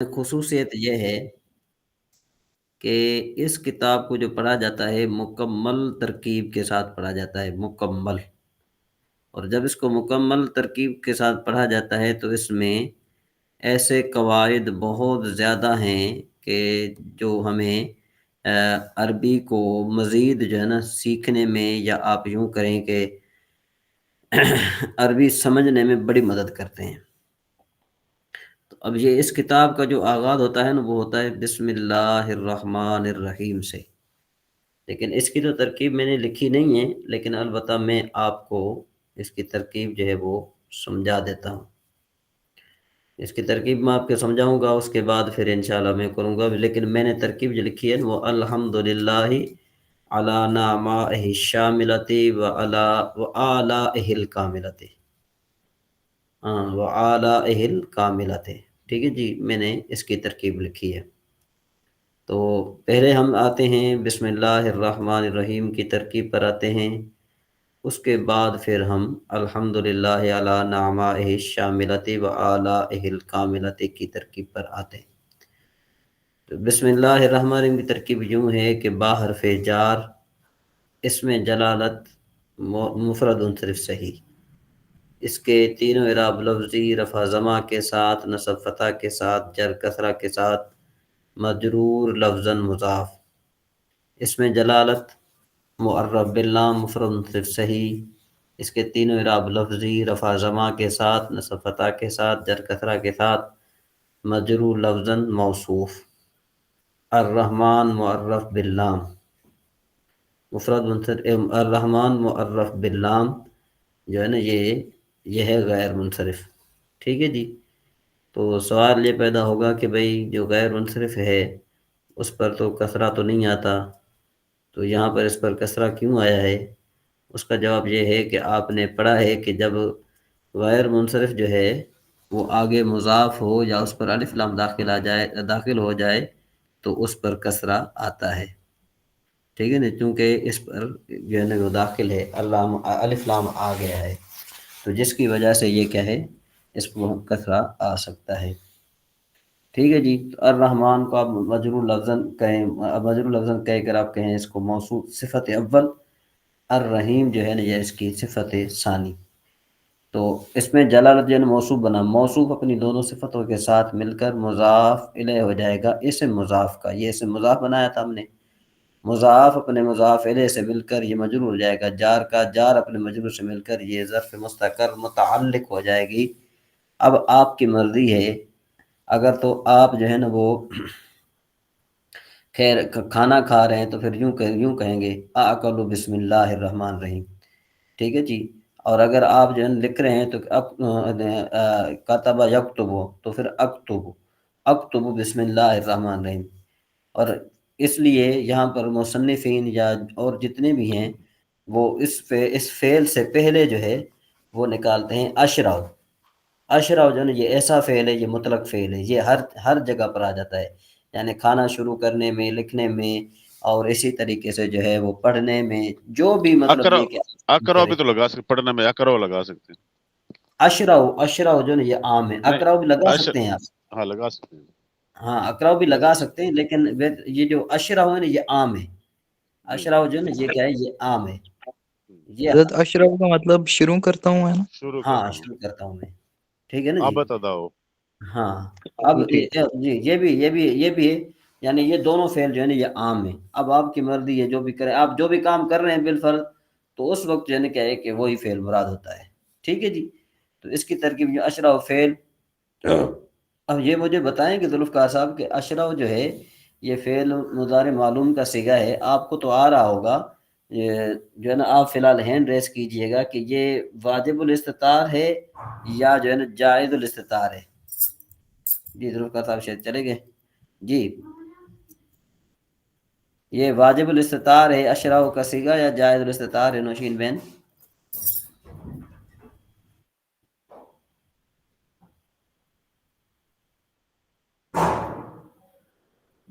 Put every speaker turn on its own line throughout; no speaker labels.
خصوصیت یہ ہے کہ اس کتاب کو جو پڑھا جاتا ہے مکمل ترکیب کے ساتھ پڑھا جاتا ہے، مکمل۔ اور جب اس کو مکمل ترکیب کے ساتھ پڑھا جاتا ہے تو اس میں ایسے قواعد بہت زیادہ ہیں کہ جو ہمیں عربی کو مزید جو ہے نا سیکھنے میں، یا آپ یوں کریں کہ عربی سمجھنے میں بڑی مدد کرتے ہیں۔ تو اب یہ اس کتاب کا جو آغاز ہوتا ہے نا وہ ہوتا ہے بسم اللہ الرحمن الرحیم سے، لیکن اس کی تو ترکیب میں نے لکھی نہیں ہے، لیکن البتہ میں آپ کو اس کی ترکیب جو ہے وہ سمجھا دیتا ہوں۔ اس کی ترکیب میں آپ کے سمجھاؤں گا، اس کے بعد پھر انشاءاللہ میں کروں گا، لیکن میں نے ترکیب جو لکھی ہے وہ الحمدللہ علی نعمائہ الشاملۃ و آلائہ الکاملۃ، ہاں وآلائہ الکاملۃ، ٹھیک ہے جی، میں نے اس کی ترکیب لکھی ہے۔ تو پہلے ہم آتے ہیں بسم اللہ الرحمن الرحیم کی ترکیب پر آتے ہیں، اس کے بعد پھر ہم الحمدللہ علی نعمائہ الشاملۃ و آلائہ الکاملۃ کی ترکیب پر آتے ہیں۔ تو بسم اللہ الرحمن الرحیم کی ترکیب یوں ہے کہ با حرف جار، اس میں جلالت مفرد صرف صحیح، اس کے تینوں اعراب لفظی، رفع ضمہ کے ساتھ، نصب فتح کے ساتھ، جر کسرہ کے ساتھ، مجرور لفظاً مضاف۔ اس میں جلالت معرف باللام مفرد منصرف صحیح، اس کے تینوں اعراب لفظی، رفع ضمہ کے ساتھ، نصب فتح کے ساتھ، جر کسرہ کے ساتھ، مجرور لفظاً موصوف۔ الرحمن معرف باللام مفرد منصرف، الرحمن معرف باللام جو ہے نا یہ ہے غیر منصرف، ٹھیک ہے جی۔ تو سوال یہ پیدا ہوگا کہ بھئی جو غیر منصرف ہے اس پر تو کسرہ تو نہیں آتا، تو یہاں پر اس پر کسرہ کیوں آیا ہے؟ اس کا جواب یہ ہے کہ آپ نے پڑھا ہے کہ جب غیر منصرف جو ہے وہ آگے مضاف ہو یا اس پر الف لام داخل ہو جائے تو اس پر کسرہ آتا ہے، ٹھیک ہے نا، چونکہ اس پر جو ہے نا وہ داخل ہے، الف لام آ گیا ہے، تو جس کی وجہ سے یہ کیا ہے، اس کو کسرہ آ سکتا ہے، ٹھیک ہے جی۔ تو الرحمن کو آپ مجرور لفظاً کہیں، مجرور لفظاً کہہ کر آپ کہیں اس کو موصوف صفت اول، الرحیم جو ہے نا یہ اس کی صفت ثانی۔ تو اس میں جلالت جو ہے نا موصوف بنا، موصوف اپنی دونوں صفتوں کے ساتھ مل کر مضاف الیہ ہو جائے گا، اسم مضاف کا، یہ اسم مضاف بنایا تھا ہم نے، مضاف اپنے مضاف الیہ سے مل کر یہ مجرور ہو جائے گا، جار کا جار اپنے مجرور سے مل کر یہ ظرف مستقر متعلق ہو جائے گی۔ اب آپ کی مرضی ہے، اگر تو آپ جو ہے نا وہ خیر کھانا کھا رہے ہیں تو پھر یوں کہیں گے آکلو بسم اللہ الرحمن الرحیم، ٹھیک ہے جی۔ اور اگر آپ جو ہے لکھ رہے ہیں تو کتبہ یکتبو تو پھر اکتبو بسم اللہ الرحمن الرحیم۔ اور اس لیے یہاں پر مصنفین یا اور جتنے بھی ہیں وہ اس فعل سے پہلے جو ہے وہ نکالتے ہیں اشرع۔ اشرع جو ہے نا یہ ایسا فعل ہے، یہ مطلق فعل ہے، یہ ہر جگہ پر آ جاتا ہے، یعنی کھانا شروع کرنے میں، لکھنے میں، اور اسی طریقے سے جو ہے وہ پڑھنے میں، جو بھی مطلب یہ کہ
اقرا بھی تو لگا سکتے، پڑھنے میں اقرا لگا سکتے ہیں۔
اشرع جو نا یہ عام ہے، اقرا بھی لگا سکتے ہیں آپ،
ہاں لگا سکتے ہیں،
ہاں اقرا بھی لگا سکتے ہیں، لیکن یہ جو اشرع ہے نا یہ عام ہے، اشرع جو ہے نا یہ کیا ہے، یہ عام ہے، یہ
حضرت اشرف کا مطلب شروع کرتا ہوں ہے نا؟
ہاں شروع کرتا ہوں میں، ٹھیک ہے نا
آپ
جی۔
بتا دو۔
ہاں اب جی یہ بھی ہے، یعنی یہ دونوں فعل جو ہے نا یہ عام ہے۔ اب آپ کی مرضی ہے، جو بھی کریں آپ، جو بھی کام کر رہے ہیں بالفرض، تو اس وقت جو ہے نا کیا ہے کہ وہی فعل مراد ہوتا ہے، ٹھیک ہے جی۔ تو اس کی ترکیب جو اشرع و فعل، اب یہ مجھے بتائیں کہ ذوالفقار صاحب کہ اشرع جو ہے یہ فعل مضارع معلوم کا صیغہ ہے، آپ کو تو آ رہا ہوگا، یہ جو ہے نا آپ فی الحال ہینڈ ریس کیجئے گا کہ یہ واجب الاستطار ہے یا جو ہے نا جائز الاستطار ہے؟ جی ذوالفقار صاحب شاید چلے گئے جی، یہ واجب الاستطار ہے اشرع کا صیغہ یا جائز الاستطار ہے نوشین بین؟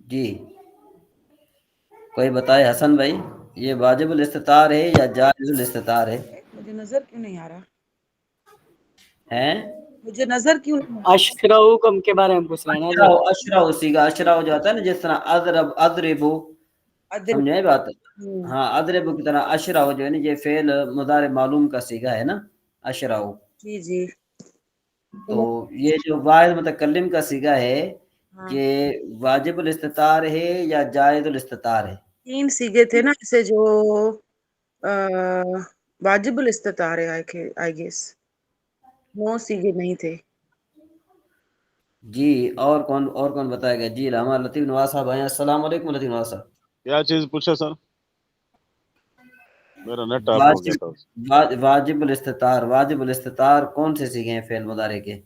جی کوئی بتائے حسن بھائی، یہ واجب الاستطار ہے یا جائز الاستطار ہے؟
مجھے نظر کیوں نہیں آ رہا
ہیں
مجھے نظر کیوں نہیں
اشرعکم کے بارے میں پوچھ رہے ہیں نا
اشراو
جو
اشراو سیگا اشراو جو آتا ہے نا جس طرح اضربو
ادر
سمجھے بات ہاں اضربو کی طرح اشراو جو ہے نا یہ فعل مضارع معلوم کا سیگا ہے نا اشراو
جی جی
تو یہ جو واحد متکلم کا سیگا ہے
ہاں
یہ واجب الاستطار ہے یا جائز الاستطار ہے
3 سیگے تھے نا ایسے جو واجب الاستطار ہے آئی گیس 9 سیگے نہیں تھے
جی اور کون بتائے گا جی ہمارا لطیف نواز صاحب آئے ہیں السلام علیکم لطیف نواز صاحب
کیا چیز پوچھا سر میرا نیٹ آف ہو گیا تھا
واجب الاستطار کون سے سیگے ہیں فعل مضارع کے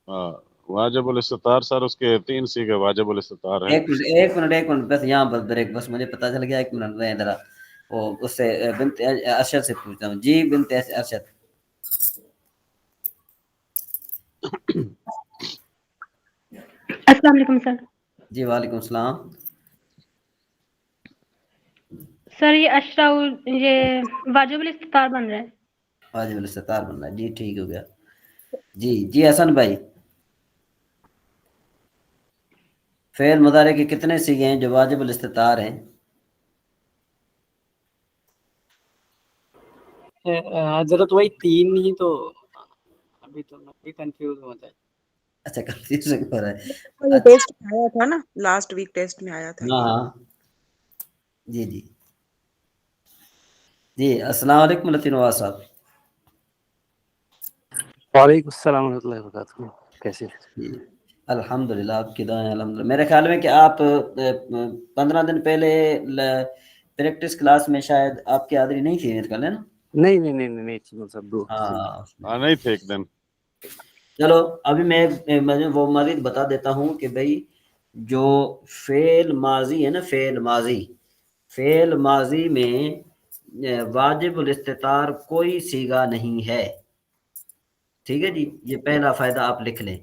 ہاں واجب الاستطار سر اس کے 3 سیگے واجب الاستطار ہیں
ایک منٹ بس یہاں پر بریک بس مجھے پتا چل گیا 1 منٹ رہیں ذرا وہ اس سے بنت ارشد سے پوچھتا ہوں جی بنت ارشد
السلام علیکم سر
جی وعلیکم السلام
سر یہ اشرا یہ واجب الاستطار بن رہا ہے
واجب الاستطار بن رہا ہے جی ٹھیک ہو گیا جی حسن بھائی فعل مضارع کے کتنے سیگے ہیں جو واجب الاستطار ہیں
حضرت وہی 3 ہی تو ابھی تو میں بھی کنفیوز ہو جائے
اچھا کنفیوژن ہو رہا ہے
یہ
اچھا
ٹیسٹ میں آیا تھا نا لاسٹ ویک ٹیسٹ میں آیا تھا
ہاں جی السلام علیکم لطیف نواز صاحب
وعلیکم السلام ورحمۃ اللہ وبرکاتہ کیسے
جی الحمدللہ آپ کی دعائیں الحمدللہ میرے خیال میں کہ آپ 15 دن پہلے پریکٹس کلاس میں شاید آپ کی حاضری نہیں تھی میرے خیال ہے نا
نہیں مطلب
ہاں
نہیں تھے ایک دن
چلو ابھی میں وہ مزید بتا دیتا ہوں کہ بھائی جو فعل ماضی ہے نا فعل ماضی میں واجب الاستطار کوئی سیگا نہیں ہے ٹھیک ہے جی یہ پہلا فائدہ آپ لکھ لیں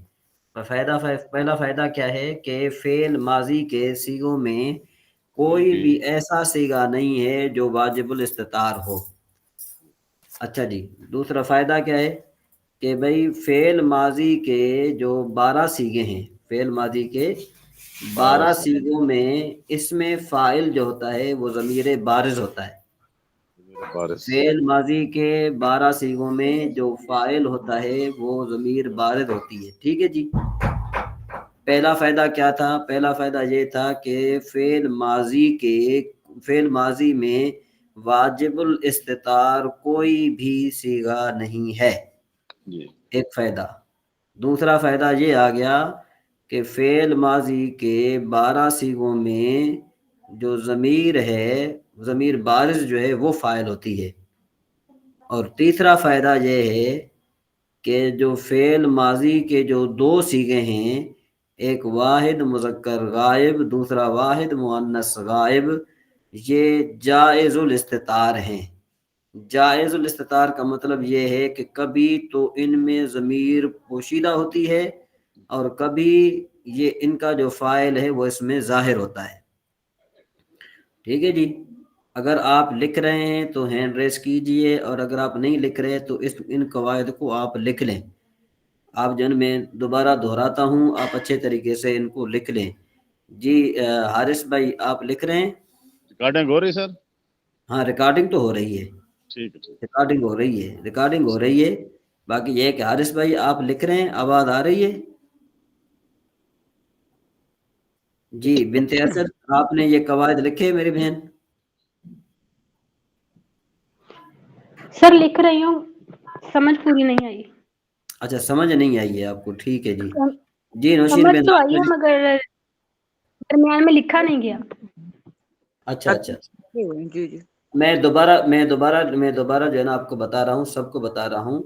پہلا فائدہ کیا ہے کہ فعل ماضی کے سیگوں میں کوئی بھی ایسا سیگا نہیں ہے جو واجب الاستطار ہو اچھا جی دوسرا فائدہ کیا ہے کہ بھائی فعل ماضی کے جو 12 سیگے ہیں فعل ماضی کے 12 سیگوں میں اس میں فاعل جو ہوتا ہے وہ ضمیر بارز ہوتا ہے فعل ماضی کے 12 سیگوں میں جو فاعل ہوتا ہے وہ ضمیر بارز ہوتی ہے ٹھیک ہے جی پہلا فائدہ کیا تھا پہلا فائدہ یہ تھا کہ فعل ماضی میں واجب الاستطار کوئی بھی صیغہ نہیں ہے ایک فائدہ دوسرا فائدہ یہ آ گیا کہ فعل ماضی کے 12 صیغوں میں جو ضمیر ہے ضمیر بارز جو ہے وہ فاعل ہوتی ہے اور تیسرا فائدہ یہ ہے کہ جو فعل ماضی کے جو 2 صیغے ہیں ایک واحد مذکر غائب دوسرا واحد مؤنث غائب یہ جائز الاستطار ہیں جائز الاستطار کا مطلب یہ ہے کہ کبھی تو ان میں ضمیر پوشیدہ ہوتی ہے اور کبھی یہ ان کا جو فاعل ہے وہ اس میں ظاہر ہوتا ہے ٹھیک ہے جی اگر آپ لکھ رہے ہیں تو ہینڈ ریس کیجئے اور اگر آپ نہیں لکھ رہے تو ان قواعد کو آپ لکھ لیں آپ جن میں دوبارہ دہراتا ہوں آپ اچھے طریقے سے ان کو لکھ لیں جی حارث بھائی آپ لکھ رہے ہیں
ریکارڈنگ ہو رہی سر
ہاں ریکارڈنگ تو ہو رہی ہے ریکارڈنگ ہو رہی ہے باقی یہ ہے کہ حارث بھائی آپ لکھ رہے ہیں آواز آ رہی ہے جی بنت اسد آپ نے یہ قواعد لکھے میری بہن
سر لکھ رہی ہوں سمجھ پوری نہیں آئی
اچھا سمجھ نہیں آئی ہے آپ کو ٹھیک ہے جی نوشین
سمجھ
بہن
تو آئی ہے مگر درمیان میں لکھا نہیں گیا
اچھا
جی جی
میں دوبارہ جو ہے نا آپ کو بتا رہا ہوں سب کو بتا رہا ہوں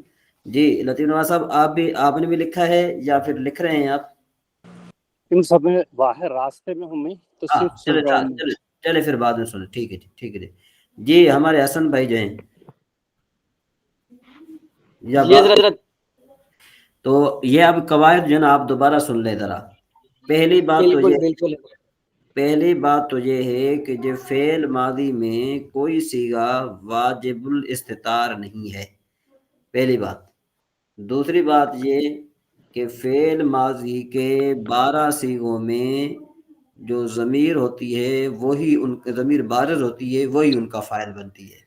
جی لطیف نواز صاحب آپ نے بھی لکھا ہے یا پھر لکھ رہے ہیں آپ
ان سب میں باہر راستے میں ہوں میں تو صرف سن رہا ہوں
چلے پھر بعد میں سنیں ٹھیک ہے جی ہمارے حسن بھائی جو ہیں
جی حضرت
تو یہ اب قواعد جو ہے نا آپ دوبارہ سن لیں ذرا پہلی بات تو یہ ہے کہ جو فعل ماضی میں کوئی صیغہ واجب الاستطار نہیں ہے پہلی بات دوسری بات یہ کہ فعل ماضی کے 12 صیغوں میں جو ضمیر ہوتی ہے وہی ان کا ضمیر بارز ہوتی ہے، وہی ان کا فاعل بنتی ہے۔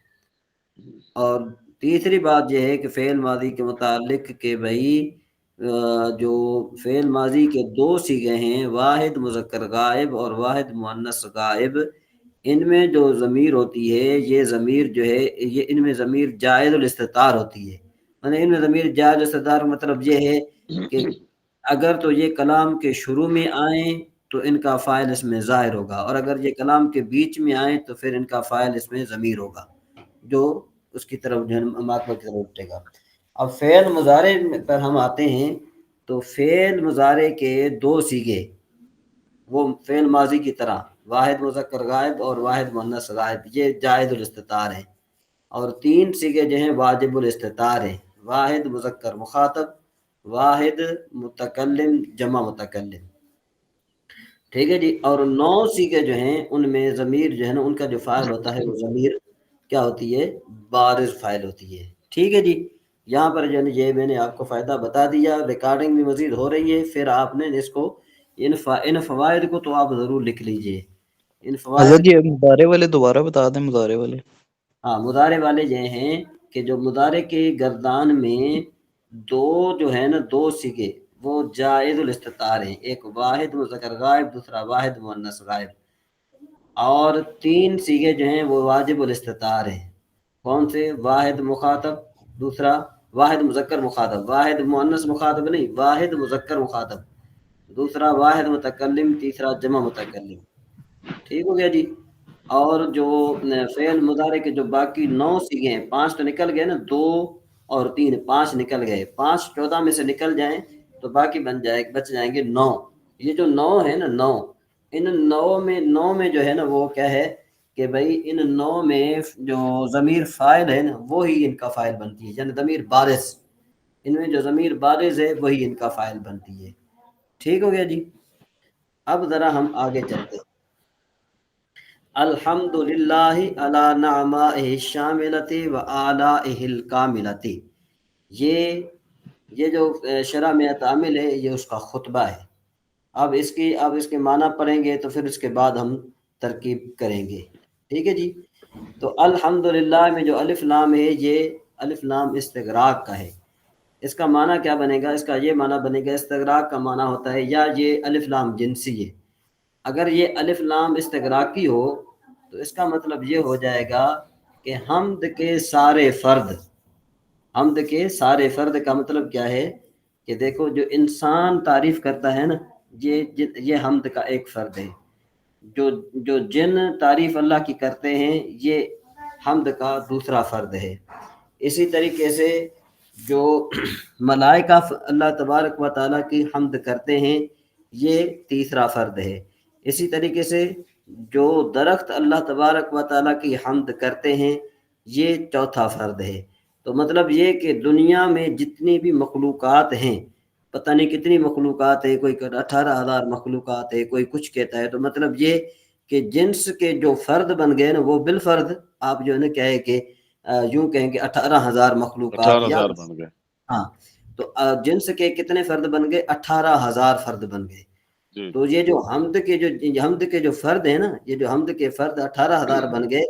اور تیسری بات یہ ہے کہ فعل ماضی کے متعلق کہ بھائی جو فعل ماضی کے 2 صیغے ہیں، واحد مذکر غائب اور واحد مؤنث غائب، ان میں جو ضمیر ہوتی ہے یہ ضمیر جو ہے یہ ان میں ضمیر جائز الاستتار ہوتی ہے۔ ان میں ضمیر جائز الاستتار مطلب یہ ہے کہ اگر تو یہ کلام کے شروع میں آئیں تو ان کا فاعل اس میں ظاہر ہوگا، اور اگر یہ کلام کے بیچ میں آئیں تو پھر ان کا فاعل اس میں ضمیر ہوگا جو اس کی طرف جو ہے ماکبہ کی طرف اٹھے گا۔ اب فعل مضارع پر ہم آتے ہیں تو فعل مضارع کے 2 صیغے وہ فعل ماضی کی طرح واحد مذکر غائب اور واحد مؤنث غائب یہ جائز الاستتار ہیں، اور 3 صیغے جو ہیں واجب الاستتار ہیں، واحد مذکر مخاطب، واحد متکلم جمع متکلم، ٹھیک ہے جی۔ اور 9 صیغے جو ہیں ان میں ضمیر جو ہے نا ان کا جو فاعل ہوتا ہے وہ ضمیر کیا ہوتی ہے؟ بارز فاعل ہوتی ہے، ٹھیک ہے جی۔ یہاں پر جو ہے یہ میں نے آپ کو فائدہ بتا دیا، ریکارڈنگ بھی مزید ہو رہی ہے، پھر آپ نے اس کو ان فوائد کو تو آپ ضرور لکھ لیجئے ان فوائد۔
حضرت جی مضارع والے دوبارہ بتا دیں، مضارع والے۔
ہاں مضارع والے یہ ہیں کہ جو مضارع کے گردان میں 2 جو ہے نا 2 صیغے وہ جائز الاستتار ہیں، ایک واحد مذکر غائب دوسرا واحد مؤنث غائب، اور 3 صیغے جو ہیں وہ واجب الاستتار ہیں۔ کون سے؟ واحد مخاطب، دوسرا واحد مذکر مخاطب، واحد مؤنث مخاطب نہیں، واحد مذکر مخاطب، دوسرا واحد متکلم، تیسرا جمع متکلم، ٹھیک ہو گیا جی۔ اور جو فعل مضارع کے جو باقی 9 صیغے ہیں، 5 تو نکل گئے نا، 2 اور 3 5 نکل گئے، 5 14 میں سے نکل جائیں تو باقی بچ جائیں گے 9۔ یہ جو 9 ہے نا 9، ان 9 میں جو ہے نا وہ کیا ہے کہ بھائی ان 9 میں جو ضمیر فاعل ہے نا وہی ان کا فاعل بنتی ہے، یعنی ضمیر بارز، ان میں جو ضمیر بارز ہے وہی ان کا فاعل بنتی ہے، ٹھیک ہو گیا جی۔ اب ذرا ہم آگے چلتے ہیں۔ الحمدللہ علی نعمائہ الشاملۃ و آلائہ الکاملۃ، یہ جو شرح میں تعامل ہے یہ اس کا خطبہ ہے۔ اب اس کے معنی پڑھیں گے تو پھر اس کے بعد ہم ترکیب کریں گے، ٹھیک ہے جی۔ تو الحمدللہ میں جو الف لام ہے یہ الف لام استغراق کا ہے۔ اس کا معنی کیا بنے گا؟ اس کا یہ معنی بنے گا، استغراق کا معنی ہوتا ہے یا یہ الف لام جنسی ہے۔ اگر یہ الف لام استغراقی ہو تو اس کا مطلب یہ ہو جائے گا کہ حمد کے سارے فرد، حمد کے سارے فرد کا مطلب کیا ہے کہ دیکھو جو انسان تعریف کرتا ہے نا یہ حمد کا ایک فرد ہے، جو جن تعریف اللہ کی کرتے ہیں یہ حمد کا دوسرا فرد ہے۔ اسی طریقے سے جو ملائکہ اللہ تبارک و تعالیٰ کی حمد کرتے ہیں یہ تیسرا فرد ہے۔ اسی طریقے سے جو درخت اللہ تبارک و تعالیٰ کی حمد کرتے ہیں یہ چوتھا فرد ہے۔ تو مطلب یہ کہ دنیا میں جتنی بھی مخلوقات ہیں، پتہ نہیں کتنی مخلوقات ہیں، کوئی 18,000 مخلوقات ہے، کوئی کچھ کہتا ہے، تو مطلب یہ کہ جنس کے جو فرد بن گئے نا وہ بالفرد آپ جو ہے نا کہے کہ یوں کہیں کہ 18,000 مخلوقات،
18,000 بن گئے۔
ہاں تو جنس کے کتنے فرد بن گئے؟ 18,000 فرد بن گئے۔
جی
تو یہ جو حمد کے جو فرد ہیں نا، یہ جو حمد کے فرد 18,000 بن گئے،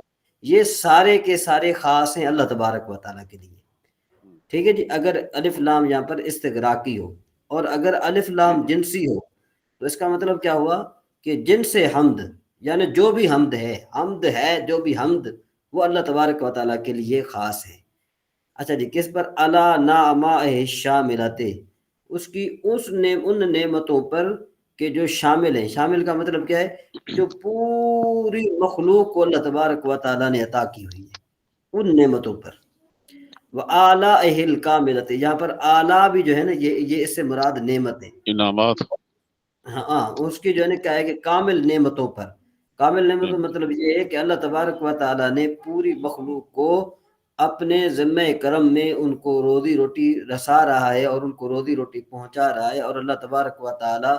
یہ سارے کے سارے خاص ہیں اللہ تبارک و تعالیٰ کے لیے، ٹھیک ہے جی۔ اگر الف لام یہاں پر استغراقی ہو اور اگر الف لام جنسی ہو تو اس کا مطلب کیا ہوا کہ جنس حمد، یعنی جو بھی حمد ہے جو بھی حمد وہ اللہ تبارک و تعالیٰ کے لیے خاص ہے۔ اچھا جی، کس پر؟ علی نعمائہ شاملۃ، اس کی ان نعمتوں پر کہ جو شامل ہیں۔ شامل کا مطلب کیا ہے؟ جو پوری مخلوق کو اللہ تبارک و تعالیٰ نے عطا کی ہوئی ہے ان نعمتوں پر۔ وآلائہ الکاملۃ، یہاں پر آلہ بھی جو ہے نا یہ اس سے مراد نعمت ہے،
انعامات۔
ہاں اس کی جو ہے نا کیا ہے کہ کامل نعمتوں پر۔ کامل نعمتوں مطلب یہ ہے کہ اللہ تبارک و تعالیٰ نے پوری مخلوق کو اپنے ذمہ کرم میں ان کو روزی روٹی رسا رہا ہے اور ان کو روزی روٹی پہنچا رہا ہے، اور اللہ تبارک و تعالیٰ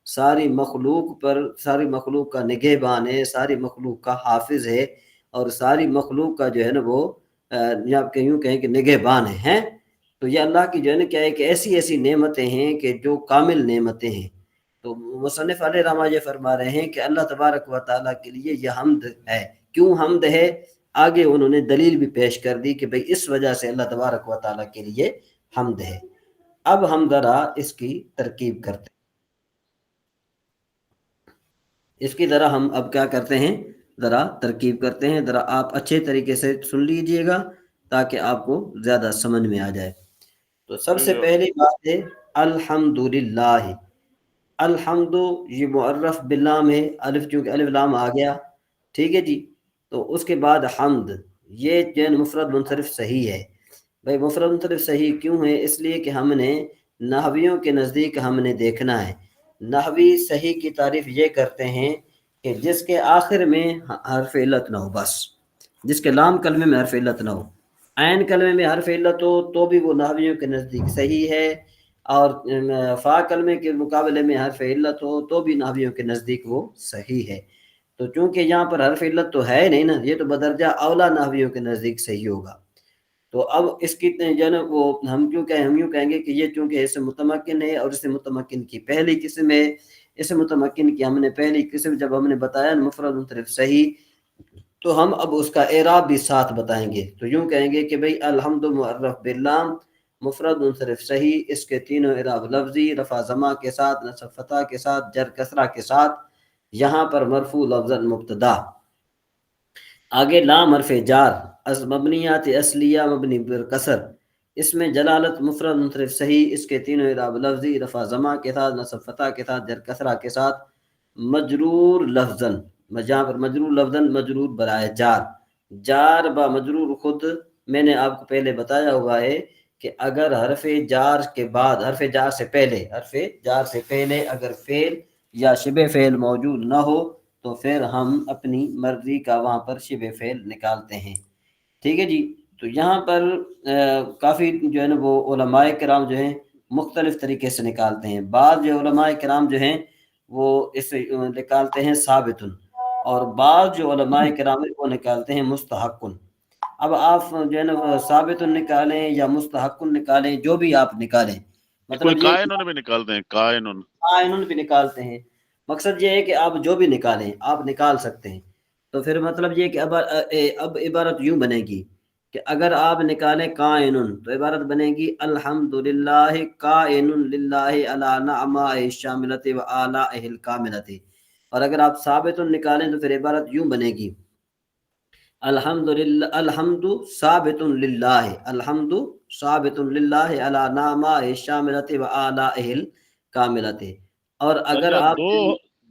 ساری مخلوق کا نگہبان ہے، ساری مخلوق کا حافظ ہے، اور ساری مخلوق کا جو ہے نا وہ یا آپ یوں کہیں کہ نگہبان ہیں۔ تو یہ اللہ کی جو ہے نا کیا ہے کہ ایسی ایسی نعمتیں ہیں کہ جو کامل نعمتیں ہیں. تو مصنف علیہ رحمہ یہ فرما رہے ہیں کہ اللہ تبارک و تعالیٰ کے لیے یہ حمد ہے. کیوں حمد ہے؟ آگے انہوں نے دلیل بھی پیش کر دی کہ بھئی اس وجہ سے اللہ تبارک و تعالیٰ کے لیے حمد ہے. اب ہم ذرا اس کی ترکیب کرتے ہیں. اس کی ذرا ہم اب کیا کرتے ہیں، ذرا ترکیب کرتے ہیں. ذرا آپ اچھے طریقے سے سن لیجئے گا تاکہ آپ کو زیادہ سمجھ میں آ جائے. تو سب سے پہلی بات ہے الحمدللہ. الحمد یہ معرف باللام ہے، الف چونکہ الف لام آ گیا، ٹھیک ہے جی. تو اس کے بعد حمد، یہ جو مفرد منصرف صحیح ہے. بھائی مفرد منصرف صحیح کیوں ہے؟ اس لیے کہ ہم نے نحویوں کے نزدیک ہم نے دیکھنا ہے. نحوی صحیح کی تعریف یہ کرتے ہیں کہ جس کے آخر میں حرف علت نہ ہو، بس جس کے لام کلمے میں حرف علت نہ ہو. عین کلمے میں حرف علت ہو تو بھی وہ نحویوں کے نزدیک صحیح ہے، اور فا کلمے کے مقابلے میں حرف علت ہو تو بھی نحویوں کے نزدیک وہ صحیح ہے. تو چونکہ یہاں پر حرف علت تو ہے نہیں نا، یہ تو بدرجہ اولا نحویوں کے نزدیک صحیح ہوگا. تو اب اس کی جو ہے نا وہ ہم یوں کہیں گے کہ یہ چونکہ اسم متمکن ہے اور اسم متمکن کی پہلی قسم ہے. اسم متمکن کی ہم نے پہلی قسم جب ہم نے بتایا مفرد منصرف صحیح، تو ہم اب اس کا اعراب بھی ساتھ بتائیں گے. تو یوں کہیں گے کہ بھئی الحمد معرف باللام مفرد منصرف صحیح، اس کے تینوں اعراب لفظی، رفع ضمہ کے ساتھ، نصب فتح کے ساتھ، جر کسرہ کے ساتھ. یہاں پر مرفوع لفظا مبتدا، آگے لام حرف جار، از مبنیات اصلیہ مبنی پر کسر، اس میں جلالت مفرد منصرف صحیح، اس کے تینوں اعراب لفظی، رفع ضمہ کے ساتھ، نصب فتح کے ساتھ، جر کسرہ کے ساتھ. مجرور لفظاً، جہاں پر مجرور لفظاً مجرور برائے جار. جار با مجرور خود میں نے آپ کو پہلے بتایا ہوا ہے کہ اگر حرف جار کے بعد، حرف جار سے پہلے اگر فعل یا شبہ فعل موجود نہ ہو تو پھر ہم اپنی مرضی کا وہاں پر شبہ فعل نکالتے ہیں. ٹھیک ہے جی. تو یہاں پر کافی جو ہے نا وہ علماء کرام جو ہیں مختلف طریقے سے نکالتے ہیں. بعض جو علماء کرام جو ہیں وہ اس نکالتے ہیں ثابت، اور بعض جو علماء کرام وہ نکالتے ہیں مستحق. اب آپ جو ہے نا ثابت نکالیں یا مستحق نکالیں، جو بھی آپ نکالیں، مطلب یہ
کائنون بھی نکالتے ہیں،
قائنون بھی نکالتے ہیں. مقصد یہ ہے کہ آپ جو بھی نکالیں آپ نکال سکتے ہیں. تو پھر مطلب یہ کہ اب عبارت یوں بنے گی کہ اگر آپ نکالیں قائنون تو عبارت بنے گی الحمدللہ قائن للہ علی نعمائہ الشاملۃ و آلائہ الکاملۃ. اور اگر آپ ثابت نکالیں تو پھر عبارت یوں بنے گی الحمد ثابت للہ، الحمد ثابت للہ علی نعمائہ الشاملۃ و آلائہ الکاملۃ. اور اگر آپ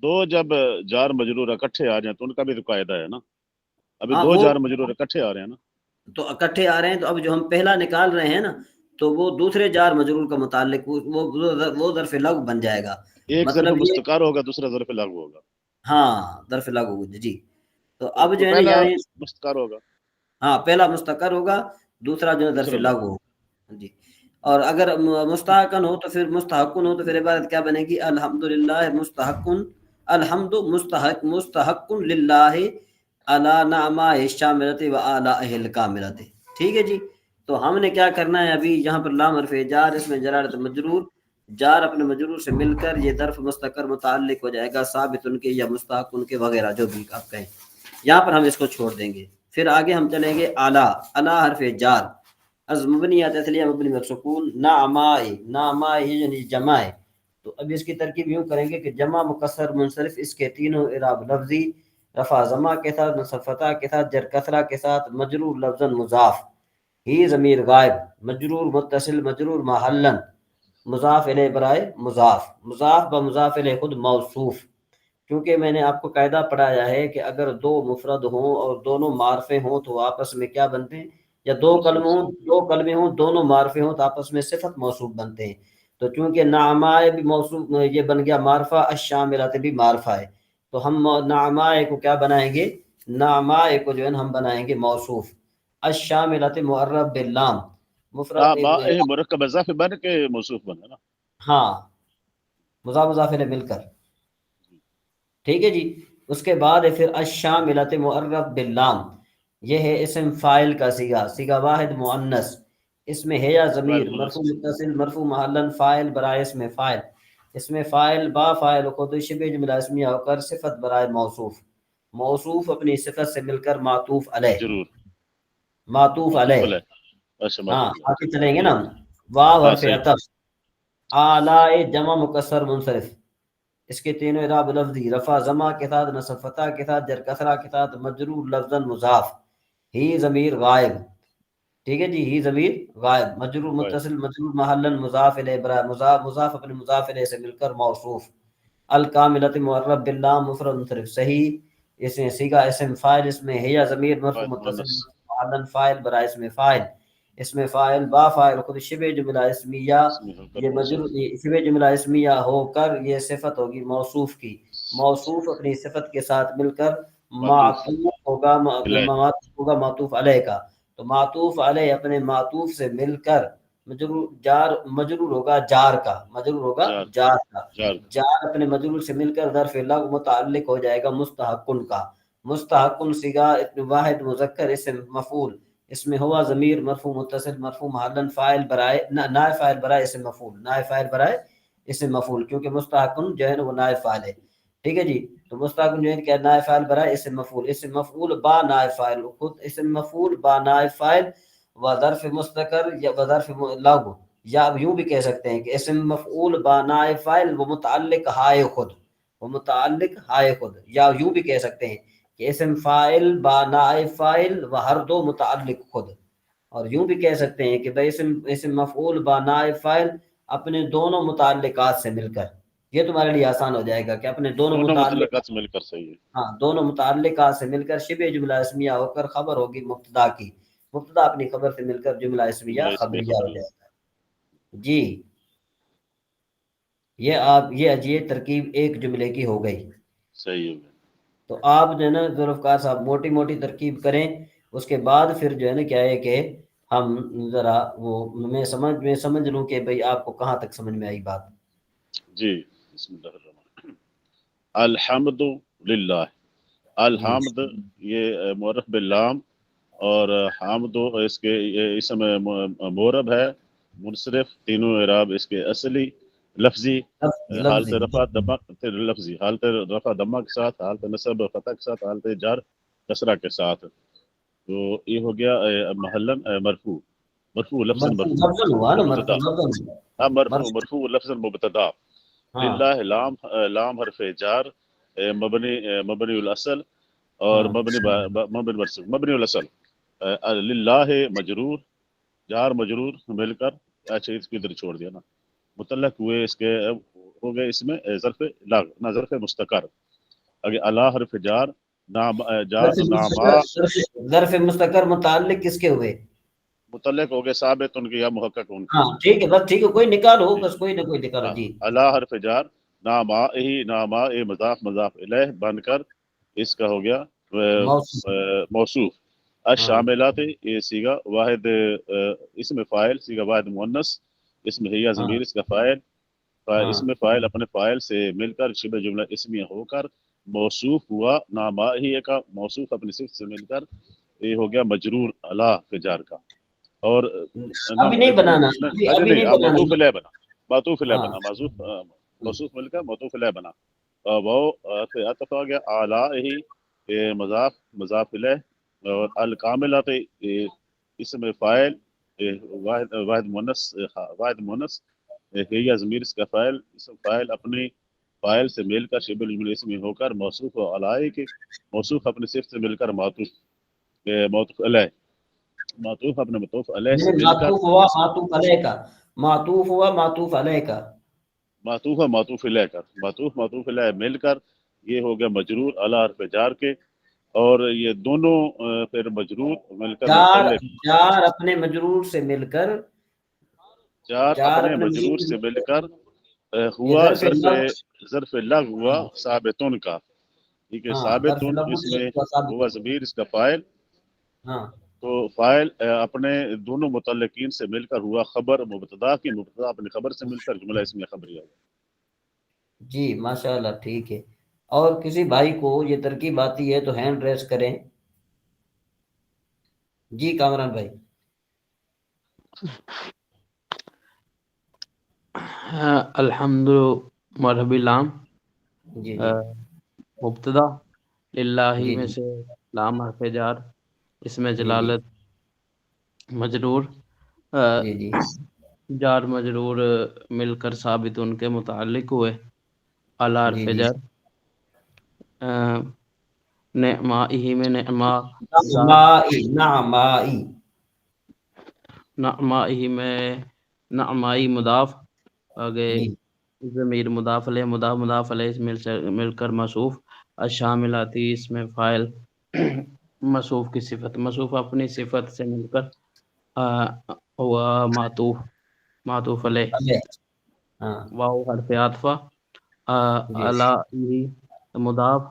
دو جب جار مجرور اکٹھے آ جائیں تو ان کا بھی تو قاعدہ ہے نا. ابھی
ہاں،
دو جار مجرور اکٹھے آ رہے ہیں نا،
تو اکٹھے آ رہے ہیں. تو اب جو ہم پہلا نکال رہے ہیں نا تو وہ دوسرے جار مجرور کا متعلق وہ ظرف لغو بن جائے گا.
ایک ظرف
مطلب یہ
مستقر ہوگا، دوسرا ظرف لغو ہوگا.
ہاں ظرف لغو ہوگا جی. تو اب
تو
جو ہے نا
پہلا
یعنی
مستقر ہوگا،
ہاں پہلا مستقر ہوگا، دوسرا جو ہے ظرف
دوسرا
لغو ہوگا جی. اور اگر مستحقن ہو تو پھر مستحقن ہو تو پھر عبارت کیا بنے گی الحمدللہ مستحقن، الحمد مستحق للہ علی نعمائہ الشاملۃ و آلائہ الکاملۃ. ٹھیک ہے جی. تو ہم نے کیا کرنا ہے ابھی یہاں پر لام حرف جار، اس میں جلالت مجرور، جار اپنے مجرور سے مل کر یہ ظرف مستقر متعلق ہو جائے گا ثابت ان کے یا مستحق ان کے وغیرہ جو بھی آپ کہیں. یہاں پر ہم اس کو چھوڑ دیں گے. پھر آگے ہم چلیں گے اعلیٰ. اعلیٰ حرف جار، از مبنیات اصلیہ مبنی پر سکون، نعمائے یعنی جمع ہے. تو اب اس کی ترکیب یوں کریں گے کہ جمع مکسر منصرف، اس کے تینوں اعراب لفظی، رفع ضمہ کے ساتھ، نصب فتح کے ساتھ، جر کسرہ کے ساتھ، مجرور لفظاً مضاف، ہی ضمیر غائب، مجرور متصل، مجرور محلن، مضاف الیہ برائے مضاف، مضاف بمضاف الیہ خود موصوف. کیونکہ میں نے آپ کو قاعدہ پڑھایا ہے کہ اگر دو مفرد ہوں اور دونوں معرفے ہوں تو آپس میں کیا بنتے ہیں، یا دو کلمے ہوں دونوں معرفے ہوں تو آپس میں صفت موصوف بنتے ہیں. تو چونکہ نعمائے بھی موصوف یہ بن گیا معرفہ، الشاملۃ بھی معرفہ ہے، تو ہم نعمائے کو کیا بنائیں گے، نعمائے کو جو ہے ہم بنائیں گے موصوف. الشاملۃ معرب باللام مفرد
مرکب اضافی بن کے موصوف بنا نا.
ہاں مضاف مضاف الیہ مل کر. ٹھیک ہے جی. اس کے بعد ہے پھر الشاملۃ معرب باللام، یہ ہے اسم فاعل کا صیغہ، صیغہ واحد مؤنث. اس میں ہے یا ضمیر مرفوع متصل مرفوع محلن فاعل برائے اس میں فاعل، اس میں فاعل با فاعل خود شبہ جملہ اسمیہ ہو کر صفت برائے موصوف، موصوف اپنی صفت سے مل کر معطوف علیہ،
ضرور
معطوف علیہ،
اچھا
ہاں
معطوف علیہ،
آگے چلیں گے نا، واو
ہاں
حرف
صحیح،
عطف، اعلی جمع مکسر منصرف، اس کے تینوں اعراب لفظی، رفع ضمہ کے ساتھ، نصب فتح کے ساتھ، جر کسرہ کے ساتھ، مجرور لفظا مضاف، ہی ضمیر غائب، ٹھیک ہے جی، ہی ضمیر غائب، مجرور متصل مجرور محلن مضاف الیہ برائے مضاف، مضاف اپنے مضاف الیہ سے مل کر موصوف، الکاملۃ معرب باللام مفرد منصرف صحیح، اس میں صیغہ اسم فاعل، اس میں ہے یا ضمیر مرفوع متصل محلن فاعل برائے اس میں فاعل، اس میں فاعل با فاعل خود شبہ جملہ اسمیہ، یہ مجرور شبہ جملہ اسمیہ ہو کر یہ صفت ہوگی موصوف کی، موصوف اپنی صفت کے ساتھ مل کر معطوف ہوگا، ہوگا معطوف علیہ کا، تو معطوف علیہ اپنے معطوف سے مل کر مجرور جار، مجرور ہوگا جار کا، مجرور ہوگا جار کا، جار اپنے مجرور سے مل کر ظرف لغو متعلق ہو جائے گا مستحقن کا، مستحقن صیغہ واحد مذکر اسم مفعول، اس میں ہوا ضمیر مرفوع متصل مرفوع محلن فاعل برائے نائب فاعل برائے اسم مفعول، نائب فاعل برائے اسم مفعول، کیونکہ مستحقن جو ہے نا وہ نائب فاعل ہے، ٹھیک ہے جی، تو مستحقن جو ہے کیا نائب فاعل برائے اسم مفعول، اسم مفعول با نائب فاعل، خود اسم مفعول با نائب فاعل و ظرف مستقر یا ظرف لغو، یا یوں بھی کہہ سکتے ہیں کہ اسم مفعول با نائب فاعل و متعلق ہائے خود، وہ متعلق ہائے خود، یا یوں بھی کہہ سکتے ہیں کہ اسم فاعل با نائب فاعل و ہر دو متعلق خود، اور یوں بھی کہہ سکتے ہیں کہ بھائی اسم مفعول با نائب فاعل اپنے دونوں متعلقات سے مل کر، یہ تمہارے لیے آسان ہو جائے گا کہ اپنے دونوں
متعلقات سے مل کر، صحیح ہے،
ہاں دونوں متعلقات سے مل کر شبہ جملہ اسمیہ ہو کر خبر ہوگی مبتدا کی، مبتدا اپنی خبر سے مل کر جملہ اسمیہ خبریہ ہو جائے گا جی، یہ ترکیب ایک جملے کی ہو گئی،
صحیح ہو گیا،
تو آپ جو ہے نا ذوالفقار صاحب موٹی موٹی ترکیب کریں، اس کے بعد پھر جو ہے نا کیا ہے کہ ہم ذرا وہ میں سمجھ لوں کہ بھئی آپ کو کہاں تک سمجھ میں آئی بات۔
جی بسم اللہ الرحمن الرحیم، الحمد للہ، الحمد یہ معرف باللام، اور حامد اس کے یہ اسم مورب ہے منصرف، تینوں اعراب اس کے اصلی لفظی، حالت رفع دمہ لفظی، حالت رفع دمہ کے ساتھ، حالت نصب فتح کے ساتھ، حالت جر کسرہ کے ساتھ، تو یہ ہو گیا محلن مرفوع، مرفوع لفظ مرفوع لفظ مبتدا، للہ لام حرف جار مبنی الاصل، اور مبنی الاصل، للہ مجرور، جار مجرور مل کر، اچھا اس کو ادھر چھوڑ دیا نا، متعلق ہوئے اس کے ہو گئے اس میں ظرف لغ نہ ظرف مستقر، اگر اللہ حرف جار
ظرف مستقر متعلق کس کے ہوئے؟
متعلق ہو گئے ثابت ان کے یا محقق ان کے،
ہاں ٹھیک ہے، بس ٹھیک ہے، کوئی نکالو بس، کوئی نہ کوئی نکالو جی،
اللہ حرف جار ناما ہی ناما مضاف مضاف الیہ بن کر اس کا ہو گیا موصوف، الشاملات یہ صیغہ واحد اسم فاعل، صیغہ واحد مؤنث، اس میں ہے ضمیر اس کا فاعل، اس میں فاعل اپنے فاعل سے مل کر شبہ جملہ اسمیہ ہو کر موصوف ہوا، ناما ہی کا موصوف اپنی صفت سے مل کر یہ ہو گیا مجرور اللہ کے جار کا، اور
ابھی نہیں بنانا، ابھی نہیں بنانا،
معطوف علیہ بنا، معطوف علیہ بنا، موصوف مل کر معطوف علیہ بنا، وہ عطف آ گیا، اعلی ہی مضاف مضاف الیہ، اور الکاملات اسم فاعل واحد مؤنث ہے ضمیر اس کا فاعل، اسم فاعل اپنی فاعل سے مل کر شبہ الجملہ اسمی ہو کر موصوف و علیہ کے، موصوف اپنی صفت سے مل کر معطوف علیہ، معطوف اپنے معطوف علیہ سے مل کر،
معطوف ہوا معطوف علیہ کا، معطوف ہوا معطوف علیہ کا،
معطوف معطوف علیہ کا، معطوف علیہ مل کر یہ ہو گیا مجرور اعلی حرف جار کے، اور یہ دونوں پھر مجرور مل کر
جار اپنے مجرور سے مل کر،
جار اپنے مجرور سے مل کر ہوا ظرف لغ ہوا ثابتون کا، ٹھیک ہے، ثابتون اس میں ہوا ضمیر اس کا فاعل، تو فاعل اپنے دونوں متعلقین سے مل کر ہوا خبر مبتدا کی، مبتدا اپنی خبر سے مل کر جملہ اسمیہ خبریہ
جی ماشاءاللہ ٹھیک ہے، اور کسی بھائی کو یہ ترکیب آتی ہے تو ہینڈ ریز کریں، جی کامران بھائی۔
الحمد مرحبی لام
جی جی
مبتدا للہ
جی
میں
جی
سے لام حرف جار، اس میں
جی جی
جلالت مجرور،
جی جی
جار مجرور مل کر ثابت ان کے متعلق ہوئے، اعلی
جی
حرف
جی
جر، نعما ہی میں نعما ذات،
نعمائی نعمائی
نعما ہی میں نعمائی مضاف، آگے
جی
ضمیر مضاف علیہ مضاف علیہ مل کر موصوف، الشاملاتی اس میں فاعل موصوف کی صفت، موصوف اپنی صفت سے مل کر ہوا معطوف علیہ،
علیہ ہاں
واو حرف عاطفہ،
جی
علی مضاف،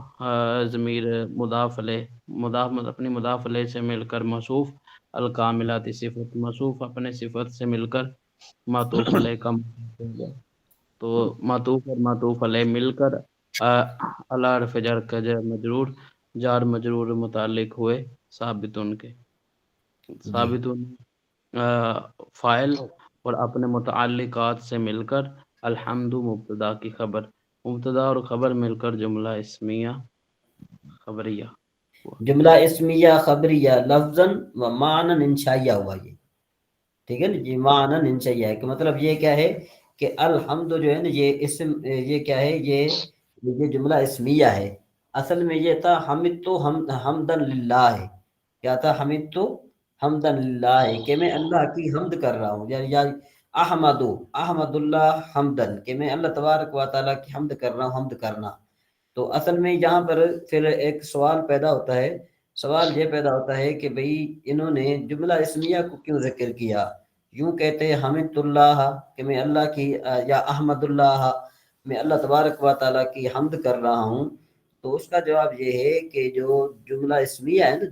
ضمیر مضاف علیہ مضاف اپنی مضاف علیہ سے مل کر موصوف، الکاملاتی صفت موصوف اپنے صفت سے مل کر معطوف علیہ کا موصوف ہو گیا، تو معطوف اور معطوف علیہ مل کر اعلی حرف جر کا جر مجرور، جار مجرور متعلق ہوئے ثابت ان کے،
جی
ثابت فاعل اور اپنے متعلقات سے مل کر الحمد مبتدا کی خبر، مبتدا اور خبر مل کر جملہ اسمیہ خبریہ ہوا۔
جملہ اسمیہ خبریہ لفظاً و معنی انشائیہ ہوا یہ، ٹھیک ہے نا جی، معنی انشائیہ ہے کہ مطلب یہ کیا ہے کہ الحمد جو ہے نا یہ اسم، یہ کیا ہے یہ جملہ اسمیہ ہے، اصل میں یہ تھا حمد تو حمدن للہ ہے، کیا تھا حمد تو حمدن للہ ہے کہ میں اللہ کی حمد کر رہا ہوں، یا احمد اللہ حمدن کہ میں اللہ تبارک و تعالیٰ کی حمد کر رہا ہوں، حمد کرنا۔ تو اصل میں یہاں پر پھر ایک سوال پیدا ہوتا ہے، سوال یہ پیدا ہوتا ہے کہ بھئی انہوں نے جملہ اسمیہ کو کیوں ذکر کیا، یوں کہتے ہیں حمد اللہ کہ میں اللہ کی، یا احمد اللہ میں اللہ تبارک و تعالیٰ کی حمد کر رہا ہوں، تو اس کا جواب یہ ہے کہ جو جملہ اسمیہ ہے نا،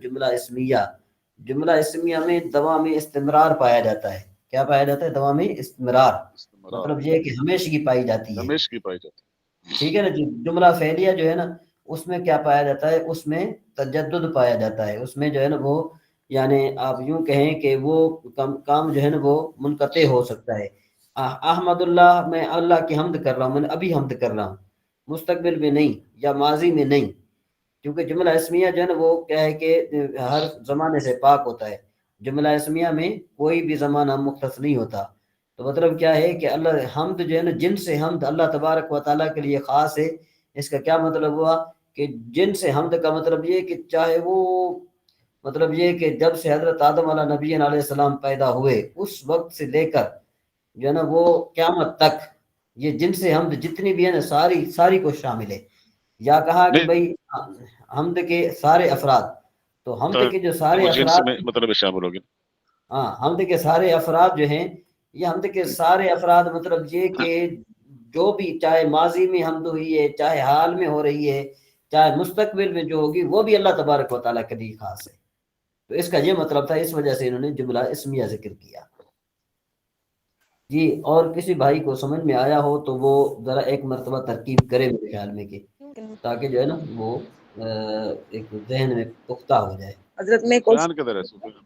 جملہ اسمیہ میں دوام استمرار پایا جاتا ہے، کیا پایا جاتا ہے؟ دوام استمرار،
استمرار
مطلب یہ کہ ہمیشگی پائی جاتی ہے،
ہمیش کی پائی جاتی
ٹھیک ہے نا جی۔ جملہ فعلیہ جو ہے نا اس میں کیا پایا جاتا ہے؟ اس میں تجدد پایا جاتا ہے، اس میں جو ہے نا وہ، یعنی آپ یوں کہیں کہ وہ کام جو ہے نا وہ منقطع ہو سکتا ہے۔ احمد اللہ میں اللہ کی حمد کر رہا ہوں، میں ابھی حمد کر رہا ہوں، مستقبل میں نہیں یا ماضی میں نہیں، کیونکہ جملہ اسمیہ جو ہے نا وہ کیا ہے کہ ہر زمانے سے پاک ہوتا ہے، جملہ اسمیہ میں کوئی بھی زمانہ مختص نہیں ہوتا، تو مطلب کیا ہے کہ اللہ حمد جو ہے نا جن سے حمد اللہ تبارک و تعالیٰ کے لیے خاص ہے، اس کا کیا مطلب ہوا کہ جن سے حمد کا مطلب یہ کہ چاہے وہ، مطلب یہ کہ جب سے حضرت آدم علیہ نبی علیہ السلام پیدا ہوئے اس وقت سے لے کر جو ہے نا وہ قیامت تک، یہ جن سے حمد جتنی بھی ہے نا ساری کو شامل ہے، یا کہا کہ
نہیں،
بھئی حمد کے سارے افراد، تو حمد کے جو سارے
وہ جنس
افراد،
میں مطلب شامل ہوگی۔
ہاں حمد کے سارے افراد جو ہیں، یہ حمد کے سارے افراد مطلب یہ کہ جو بھی چاہے ماضی میں حمد ہوئی ہے، چاہے حال میں ہو رہی ہے، چاہے مستقبل میں جو ہوگی، وہ بھی اللہ تبارک و تعالیٰ کے لیے خاص ہے، تو اس کا یہ مطلب تھا، اس وجہ سے انہوں نے جملہ اسمیہ ذکر کیا۔ جی، اور کسی بھائی کو سمجھ میں آیا ہو تو وہ ذرا ایک مرتبہ ترکیب کرے میرے خیال میں، کہ تاکہ جو ہے نا وہ ایک ذہن میں پختہ ہو جائے۔
حضرت میں
سفیان کدھر ہے؟ سفیان،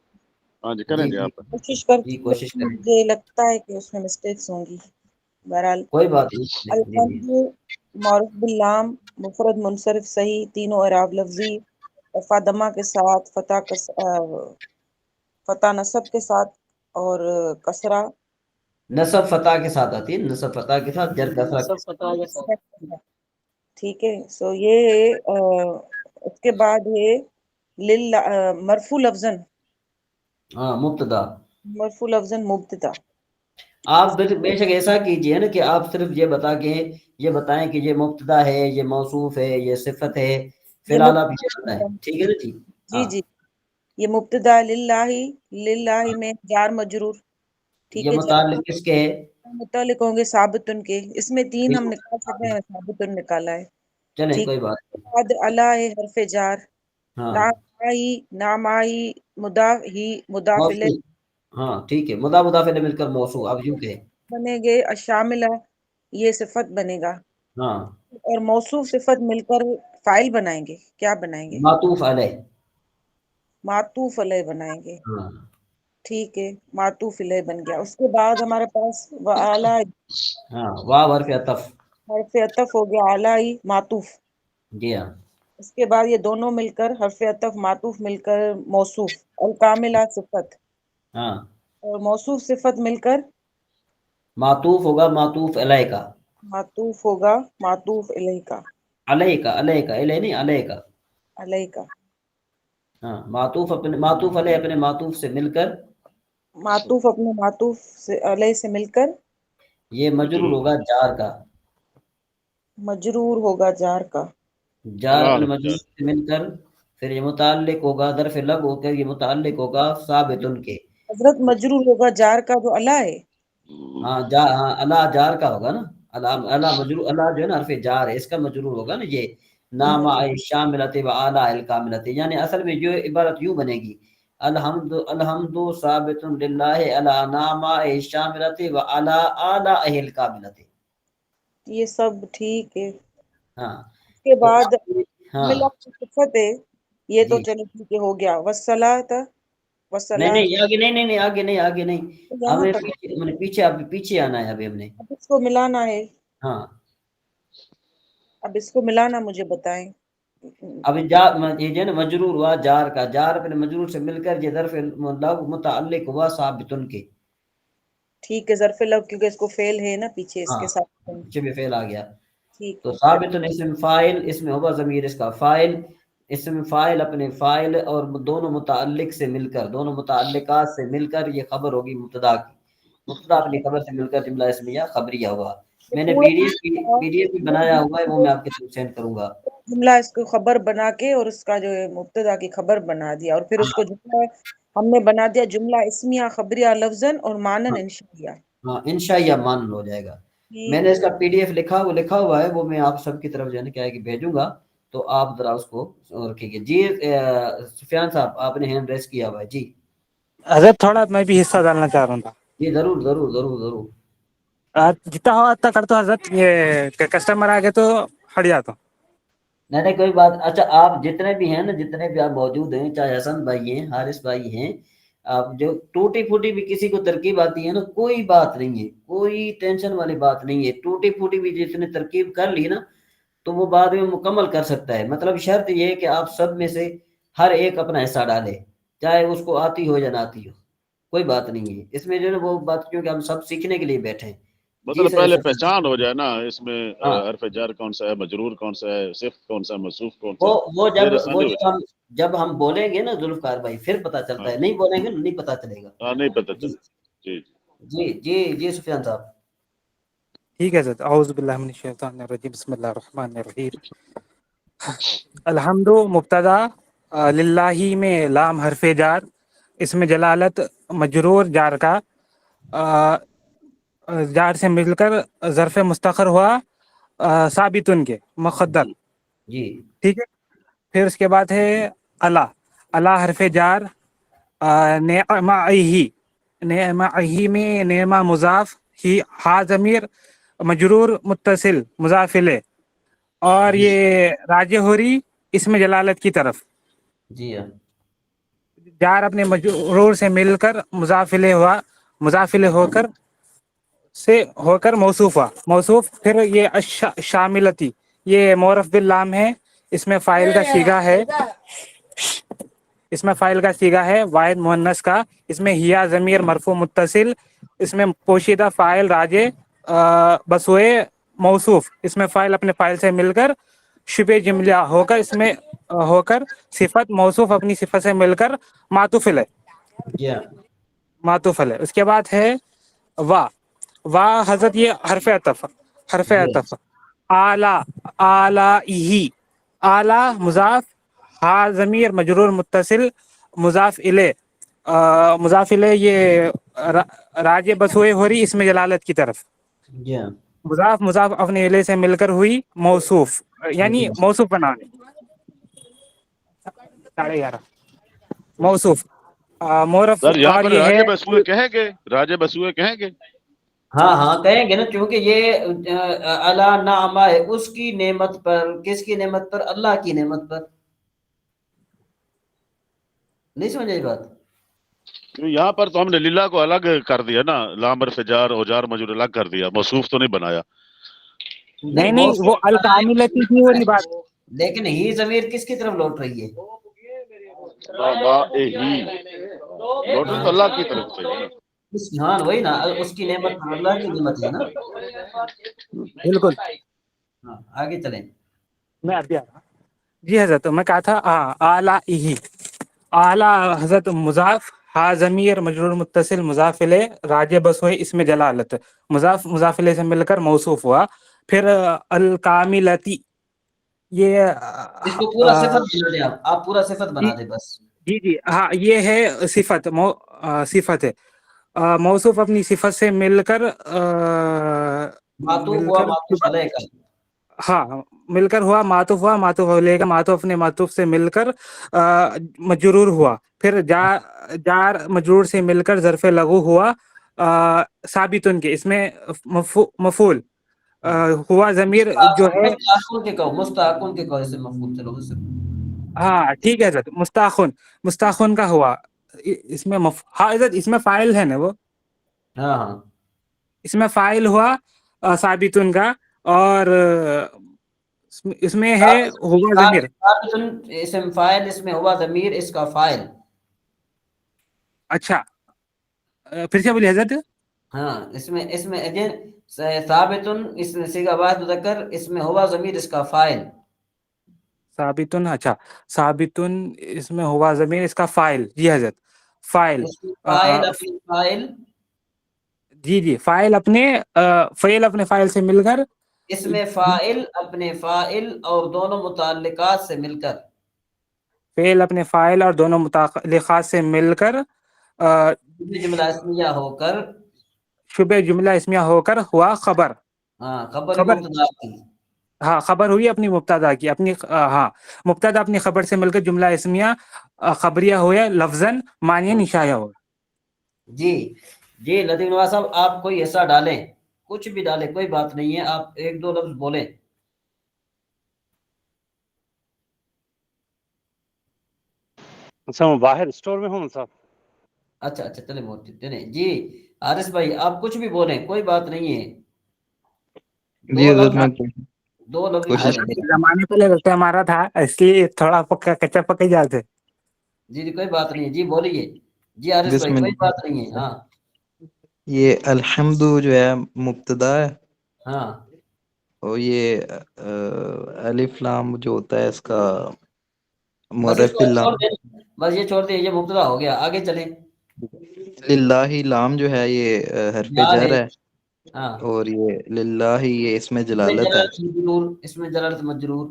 ہاں جی کریں
جی
جی
جی
آپ۔
کوشش کرتی
جی
ہوں،
کوشش
لیکن
کریں،
مجھے لگتا ہے کہ اس میں مسٹیکس ہوں گی۔ بہرحال
کوئی بات نہیں، جی جی
الحمد معروف باللام، مفرد منصرف صحیح، تینوں اعراب لفظی، رفع دمہ کے ساتھ، فتح نصب کے ساتھ، اور کسرہ
نصب فتح کے ساتھ آتی ہے، نصب فتح کے ساتھ، جر کسرہ کے
نصب فتح کے ساتھ،
ٹھیک ہے۔ سو یہ اس کے بعد ہے مرفوع لفظاً،
ہاں مبتدا۔
مرفوع لفظاً مبتدا،
آپ بے شک ایسا کیجئے نا کہ آپ صرف یہ بتا کے یہ بتائیں کہ یہ مبتدا ہے، یہ موصوف ہے، یہ صفت ہے، فی
یہ
الحال آپ یہ بتائیں،
مبتدا،
ٹھیک ہے نا جی؟
جی
ہاں،
جی، یہ مبتدا للہ میں جار مجرور،
یہ
ٹھیک ہے جی،
متعلق کس کے ہے؟
متعلق ہوں گے ثابتن کے، اس میں تین ہم
بالکل،
نکال سکتے ہیں، ثابتن نکالا ہے،
چلیں
ٹھیک
کوئی بات
ہے۔ بعد اللہ ہے حرف جار،
نہیں، ہاں
نام آئی مضاف ہی مضاف الیہ
موصول، ہاں ٹھیک ہے، مضاف الیہ مل کر موصول، اب یوں کہ
بنے گے، الشاملہ یہ صفت بنے گا،
ہاں
اور موصوف صفت مل کر فاعل بنائیں گے، کیا بنائیں گے؟
معطوف علیہ،
معطوف علیہ بنائیں گے،
ہاں
ٹھیک ہے، معطوف الیہ بن گیا. اس کے بعد ہمارے پاس وعلی،
ہاں واو حرف عطف.
حرف عطف ہو گیا، علی معطوف.
جی ہاں.
اس کے بعد یہ دونوں مل کر حرف عطف معطوف مل کر موصوف، الکاملہ صفت،
ہاں
اور موصوف صفت مل کر
معطوف ہوگا معطوف علیہ کا.
معطوف ہوگا معطوف الیہ کا.
علیہ کا، علیہ کا، علیہ نہیں علیہ کا.
علیہ کا.
ہاں معطوف اپنے معطوف علیہ اپنے معطوف سے مل کر،
معطوف اپنے معطوف سے علیہ سے مل کر
یہ مجرور ہوگا جار کا.
مجرور ہوگا جار کا.
جار
اللہ
اپنے
حرف
مجرور
جار.
سے مل کر پھر یہ متعلق ہوگا ظرف لب ہو کر، یہ متعلق ہوگا ثابت کے.
حضرت مجرور ہوگا جار کا جو اللہ ہے.
ہاں جا ہاں اللہ جار کا ہوگا نا. اللہ اللہ مجرور، اللہ جو ہے نا حرف جار ہے، اس کا مجرور ہوگا نا یہ نام شاملت و اعلی الکاملت. یعنی اصل میں جو عبارت یوں بنے گی، الحمد ثابت للہ علی نام شاملت و اعلی اعلی الکاملت.
یہ سب ٹھیک ہے.
ہاں
اس کے
تو
بعد
ہاں
ملا صفت ہے، یہ تو
جی.
چلو ٹھیک ہے ہو گیا. والصلاۃ
نہیں
والصلاۃ
نہیں آگے نہیں، نہیں نہیں آگے نہیں، آگے نہیں.
یہاں
ہمیں
تک
پیچھے پیچھے اب پیچھے آنا ہے ابھی ہم نے.
اب اس کو ملانا ہے.
ہاں
اب اس کو ملانا مجھے بتائیں.
اب یہ جو ہے نا مجرور ہوا جار کا، جار اپنے مجرور سے مل کر یہ ظرف لب متعلق ہوا ثابتن کے.
ٹھیک ہے، ظرف لب کیونکہ اس کو فعل ہے نا پیچھے اس
ہاں
کے ساتھ.
پیچھے بھی فعل آ گیا.
ٹھیک
تو
ہے.
ثابتن اسم فاعل، اس میں ہوگا ضمیر اس کا فاعل. اسم فاعل اپنے فاعل اور دونوں متعلق سے مل کر، دونوں متعلقات سے مل کر یہ خبر ہوگی مبتدا کی. مبتدا اپنی خبر سے مل کر جملہ اسمیہ خبریہ ہوگا. میں نے پی ڈی ایف بھی بنایا ہوا ہے، وہ میں آپ کے تھرو سینڈ کروں گا.
جملہ اس کو خبر بنا کے اور اس کا جو ہے مبتدا کی خبر بنا دیا، اور پھر اس کو جملہ ہم نے بنا دیا جملہ اسمیہ خبریہ لفظاً اور مانن انشائیہ.
ہاں انشاء مان ہو جائے گا. میں نے اس کا پی ڈی ایف لکھا ہوا ہے، وہ میں آپ سب کی طرف جو ہے نا کیا ہے کہ بھیجوں گا، تو آپ ذرا اس کو رکھیں گے. جی سفیان صاحب آپ نے ہینڈ ریس کیا ہوا ہے. جی
حضرت تھوڑا میں بھی حصہ ڈالنا چاہ رہا تھا.
جی ضرور ضرور ضرور ضرور.
جتنا ہو اتنا کرتا ہوں حضرت. یہ کسٹمر آ گئے تو ہٹ جاتا ہوں.
نہیں نہیں کوئی بات. اچھا آپ جتنے بھی ہیں نا، جتنے بھی آپ موجود ہیں، چاہے حسن بھائی ہیں، حارث بھائی ہیں، آپ جو ٹوٹی پھوٹی بھی کسی کو ترکیب آتی ہے نا، کوئی بات نہیں ہے، کوئی ٹینشن والی بات نہیں ہے. ٹوٹی پھوٹی بھی جس نے ترکیب کر لی نا تو وہ بعد میں مکمل کر سکتا ہے. مطلب شرط یہ ہے کہ آپ سب میں سے ہر ایک اپنا حصہ ڈالے، چاہے اس کو آتی ہو یا نہ آتی ہو، کوئی بات نہیں ہے اس میں جو ہے نا وہ بات، کیونکہ ہم سب سیکھنے کے لیے بیٹھے ہیں. جی
مطلب پہلے
سر.
پہچان ہو جائے نا اس میں
ہاں
حرف جار کون سا ہے، مجرور کون سا ہے، صفت کون سا ہے، موصوف کون سا
وہ
ہے، پھر آسانی ہو جائے.
جب ہم بولیں گے نا ذوالفقار بھائی پھر پتہ چلتا
ہاں
ہے، نہیں بولیں گے نہیں پتہ چلے گا.
ہاں نہیں پتہ
جی
چلے. جی
جی جی جی سفیان صاحب.
ٹھیک ہے حضرت. اعوذ باللہ من الشیطان الرجیم، بسم اللہ الرحمن الرحیم. الحمد مبتدا، للہ میں لام حرف جار، اس میں جلالت مجرور جار کا، جار سے مل کر ظرف مستقر ہوا ثابتن کے مقدر.
جی جی
ٹھیک ہے. پھر اس کے بعد ہے اللہ. اللہ حرف جار، نعمہ میں نعمہ مضاف، ہی ہا ضمیر مجرور متصل مضاف الیہ، اور
جی
یہ راجع ہو رہی اس میں جلالت کی طرف.
جی ہاں
جار اپنے مجرور سے مل کر مضاف الیہ ہوا، مضاف الیہ ہو کر موصوف ہوا. موصوف پھر یہ شاملتی، یہ معرف باللام ہے، اس میں فاعل کا صیغہ ہے، اس میں فاعل کا صیغہ ہے واحد مؤنث کا. اس میں ہیا ضمیر مرفوع متصل، اس میں پوشیدہ فاعل راجع بسوئے موصوف، اس میں فاعل اپنے فاعل سے مل کر شبہ جملہ ہو کر، اس میں ہو کر صفت موصوف اپنی صفت سے مل کر معطوف ہے،
جی ہاں
معطوف ہے. اس کے بعد ہے وا حضرت یہ حرف عطف، حرف
جی
عطف. اعلی اعلی مضاف، ہا ضمیر مجرور متصل مضاف الیہ، مضاف الیہ یہ راجع بسوئے ہو رہی اس میں جلالت کی طرف.
جی ہاں
مضاف اپنے الیہ سے مل کر ہوئی موصوف،
جی
یعنی موصوف بنانے. 11:30 موصوف مورف.
سر یہاں
اور
پر
یہ ہے
راجے بسوئے کہیں گے، راجے بسوئے کہیں گے.
ہاں ہاں کہیں گے نا، کیونکہ یہ اللہ نعمہ ہے، اس کی نعمت پر. کس کی نعمت پر؟ اللہ کی نعمت پر. نہیں سمجھ آئی بات؟
یہاں پر تو ہم نے للہ کو الگ کر دیا نا، لام حرف جار اوجار مجرور الگ کر دیا، موصوف تو نہیں بنایا.
نہیں نہیں، وہ الکاملتی کی ہو رہی بات.
لیکن ہی ضمیر کس کی طرف لوٹ رہی ہے؟
لوٹ رہی تو اللہ کی طرف سے ہے نا.
ہاں وہی نا، اس کی نعمت اللہ کی نعمت ہے نا.
بالکل.
ہاں آگے چلیں.
میں ابھی آ رہا. جی حضرت، میں کہا تھا اعلیٰ، اعلیٰ حضرت مضاف، ہا ضمیر مجرور متصل مضاف الیہ راجع بس ہوئے اس میں جلالت، مضاف مضاف الیہ سے مل کر موصوف ہوا. پھر الکاملتی، یہ
اس کو پورا صفت بنا دیں، آپ پورا صفت بنا دیں بس.
جی جی ہاں، یہ ہے صفت، صفت ہے. موصوف اپنی صفت سے مل کر
معطوف ہوا معطوف علیہ کا.
ہاں مل کر ہوا، معطوف ہوا معطوف علیہ کا، معطوف اپنے معطوف سے مل کر مجرور ہوا. پھر جار مجرور سے مل کر ظرف لغو ہوا ثابتن کے، اس میں مفعول ہوا ضمیر جو ہے.
مستحقن کے کہو، مستحقن کے کہو، اسے مفعول. چلو اس سے
ہاں ٹھیک ہے حضرت، مستاخن کا ہوا. اس میں ہاں حضرت، اس میں فاعل ہے نا وہ.
ہاں ہاں
اس میں فاعل ہوا ثابتن کا، اور اس میں ہے ہوا ضمیر.
اسم فاعل، اس میں ہوا ضمیر اس کا فاعل.
اچھا پھر سے بولیے حضرت.
ہاں اس میں اگین ثابتن، اس میں صیغہ واحد مذکر، اس میں ہوا ضمیر اس کا فاعل.
ثابتن، اچھا ثابتن اس میں ہوا ضمیر اس کا فاعل. جی حضرت فاعل.
اس میں فاعل اپنی فاعل،
جی جی فاعل اپنے فعل اپنے فاعل سے مل کر.
اس میں فاعل اپنے فاعل اور دونوں متعلقات سے مل کر.
فعل اپنے فاعل اور دونوں متعلقات سے مل کر
جملہ اسمیہ ہو کر.
شبہ جملہ اسمیہ ہو کر ہوا خبر.
ہاں خبر مبتدا کی.
ہاں خبر ہوئی اپنی مبتدا کی، اپنی ہاں مبتدا اپنی خبر سے مل کر جملہ اسمیہ خبریہ ہویا لفظاً معنی اشاعہ ہو.
جی جی لطیف نواز صاحب، آپ کوئی ایسا ڈالیں، کچھ بھی ڈالیں، کوئی بات نہیں ہے، آپ ایک دو لفظ بولیں.
اچھا، باہر اسٹور میں ہوں صاحب.
اچھا اچھا چلے چلیں. جی حارث بھائی، آپ کچھ بھی بولیں، کوئی بات نہیں ہے.
جی حضرت میں
دو لفظ
کوشش
بولیں.
کروں.
زمانے پہلے لگتا ہمارا تھا، اس لیے تھوڑا پکا کچا پکے جاتے.
جی جی کوئی بات نہیں ہے، جی بولیے. جی حارث بھائی
بسم
کوئی
اللہ.
بات نہیں ہے. ہاں
یہ الحمد جو ہے مبتدا ہے،
ہاں
اور یہ الف لام جو ہوتا ہے اس کا
بس اس
معرف
کو چھوڑ
لام.
دیں، بس یہ چھوڑ دیں، یہ مبتدا ہو گیا. آگے چلیں.
للہ لام جو ہے یہ حرف جر ہے،
ہاں
اور یہ للہ یہ اس میں
اس میں
جلالت ہے.
جلالت مجرور، اس میں جلالت مجرور.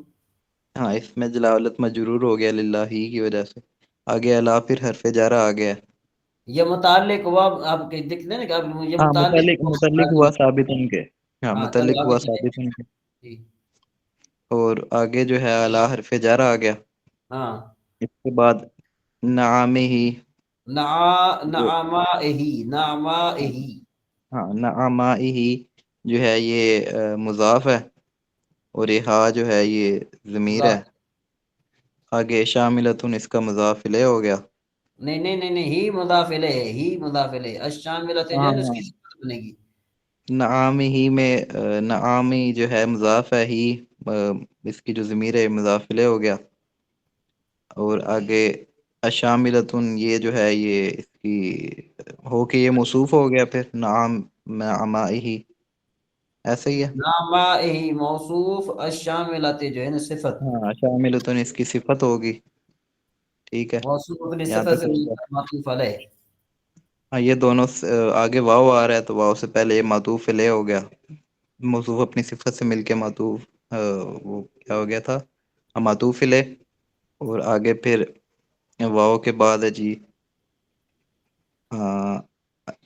ہاں اس میں جلالت مجرور ہو گیا للہ کی وجہ سے. آگے الا پھر حرف جارہ آ گیا.
یہ متعلق ہوا، آپ کے دیکھ لیں نا کہ یہ
ہاں متعلق ہوا
متعلق.
ثابت ان کے. ہاں
ہاں چلو
متعلق
آگے
ہوا
چلیں.
ثابت ان کے.
جی
اور آگے جو ہے الا حرف جارہ آ گیا.
ہاں
اس کے بعد نعامہ ہی.
نعمائہ.
ہاں نعمائہ ہی جو ہے یہ مضاف ہے، اور یہ ہا جو ہے یہ ضمیر ہے. آگے شاملتن اس کا مضاف الیہ ہو گیا.
نہیں نہیں نہیں نہیں، ہی مضاف الیہ ہے، ہی مضاف الیہ. الشاملۃ جو ہے نا اس کی صفت بنے گی.
نعام ہی میں نعامی جو ہے مضاف ہے، ہی اس کی جو ضمیر ہے مضاف الیہ ہو گیا. اور آگے اشاملتن یہ جو ہے یہ اس کی ہو کے یہ موصوف ہو گیا. پھر نعمائہ ایسے ہی ہے.
نعمائہ موصوف، الشاملۃ جو ہے نا صفت.
ہاں شاملتن اس کی صفت ہوگی. ٹھیک ہے،
موصوف اپنی
یہاں
صفت
تک
سے
ہو گیا.
معطوف علیہ.
ہاں یہ دونوں آگے واو آ رہا ہے، تو واو سے پہلے یہ معطوف الیہ ہو گیا. موصوف اپنی صفت سے مل کے معطوف وہ کیا ہو گیا تھا، معطوف الیہ. اور آگے پھر واو کے بعد ہے جی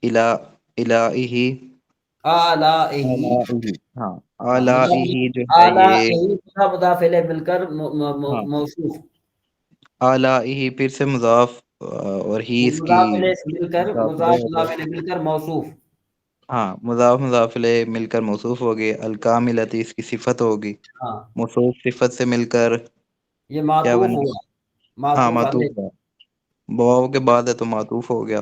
الہی. ہاں الہی جو ہے یہ
مضاف الیہ مل کر
ہاں
موصوف.
الہی پھر سے مضاف، اور ہی اس کی
مضاف الیہ سے مل کر
مضاف الیہ
مضاف
ہو گیا.
مضاف الیہ مل کر موصوف.
ہاں مضاف الیہ مل کر موصوف ہوگی. الکاملۃ اس کی صفت ہوگی.
ہاں
موصوف صفت سے مل کر
یہ
کیا
معطوف
بن گیا؟
ہوا،
ہاں
معطوف
معطوف
علیہ.
ہے، واو کے بعد ہے تو معطوف ہو گیا.